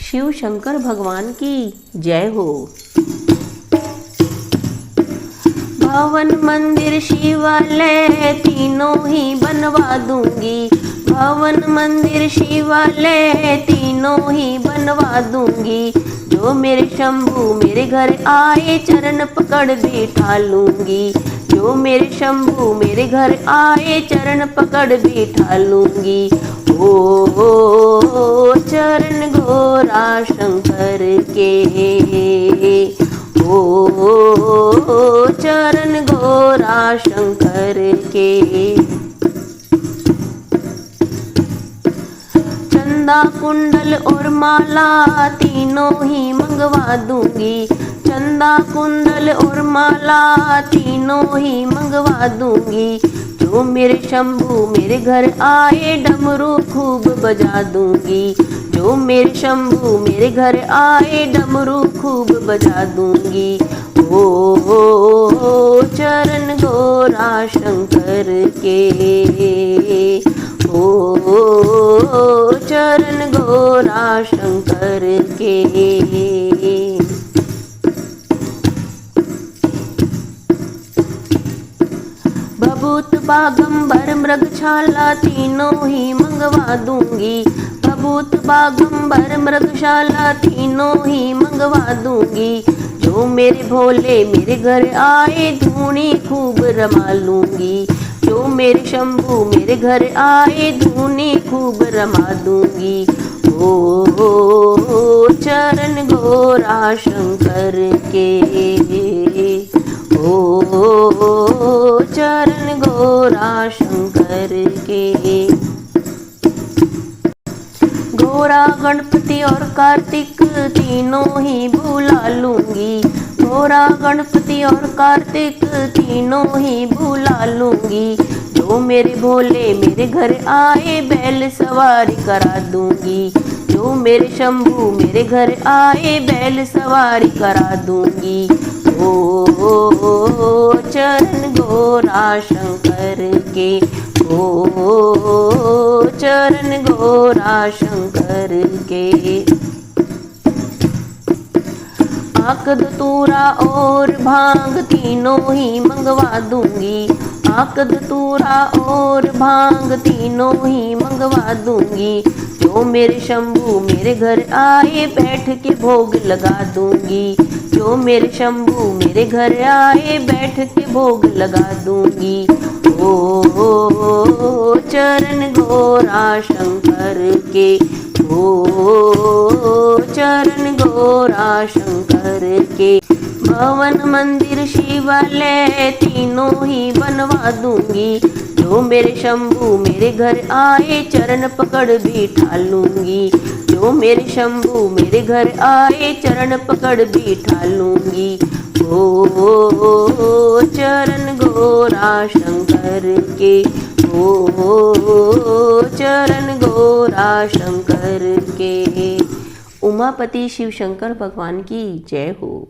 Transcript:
शिव शंकर भगवान की जय हो। भवन मंदिर शिवालय तीनों ही बनवा दूंगी। भवन मंदिर शिवालय तीनों ही बनवा दूंगी। जो मेरे शंभू मेरे घर आए चरण पकड़ बिठा लूंगी। जो मेरे शंभू मेरे घर आए चरण पकड़ बिठा लूंगी। ओ चरण गोरा शंकर के, ओ चरण गोरा शंकर के। चंदा कुंडल और माला तीनों ही मंगवा दूंगी। चंदा कुंडल और माला तीनों ही मंगवा दूंगी। जो मेरे शंभू मेरे घर आए डमरू खूब बजा दूंगी। जो मेरे शंभू मेरे घर आए डमरू खूब बजा दूंगी। ओ चरण गोरा शंकर के, ओ चरण गोरा शंकर के। भभूत बागंबर मृगशाला तीनों ही मंगवा दूंगी। भभूत बागंबर मृगशाला तीनों ही मंगवा दूंगी। जो मेरे भोले मेरे घर आए धूनी खूब रमा लूंगी। जो मेरे शंभू मेरे घर आए धूनी खूब रमा दूंगी। ओ चरण गोरा शंकर के, ओ चरण गोरा शंकर के। गोरा गणपति और कार्तिक तीनों ही बुला लूंगी। गोरा गणपति और कार्तिक तीनों ही बुला लूंगी। जो मेरे भोले मेरे घर आए बैल सवारी करा दूंगी। जो मेरे शंभू मेरे घर आए बैल सवारी करा दूंगी। ओ चरण गोरा शंकर के, ओ चरण गोरा शंकर के। आकद तूरा और भांग तीनों ही मंगवा दूंगी। आकद तूरा और भांग तीनों ही मंगवा दूंगी। जो मेरे शंभू मेरे घर आए बैठ के भोग लगा दूंगी। जो मेरे शंभू मेरे घर आए बैठ के भोग लगा दूंगी। ओ चरण गोरा शंकर के, ओ चरण गोरा शंकर के। भवन मंदिर शिवालय तीनों ही बनवा दूंगी। जो मेरे शंभू मेरे घर आए चरण पकड़ बिठा लूंगी। जो मेरे शंभू मेरे घर आए चरण पकड़ बिठा लूंगी। ओ चरण गोरा शंकर के, ओ चरण गोरा शंकर के। उमापति शिव शंकर भगवान की जय हो।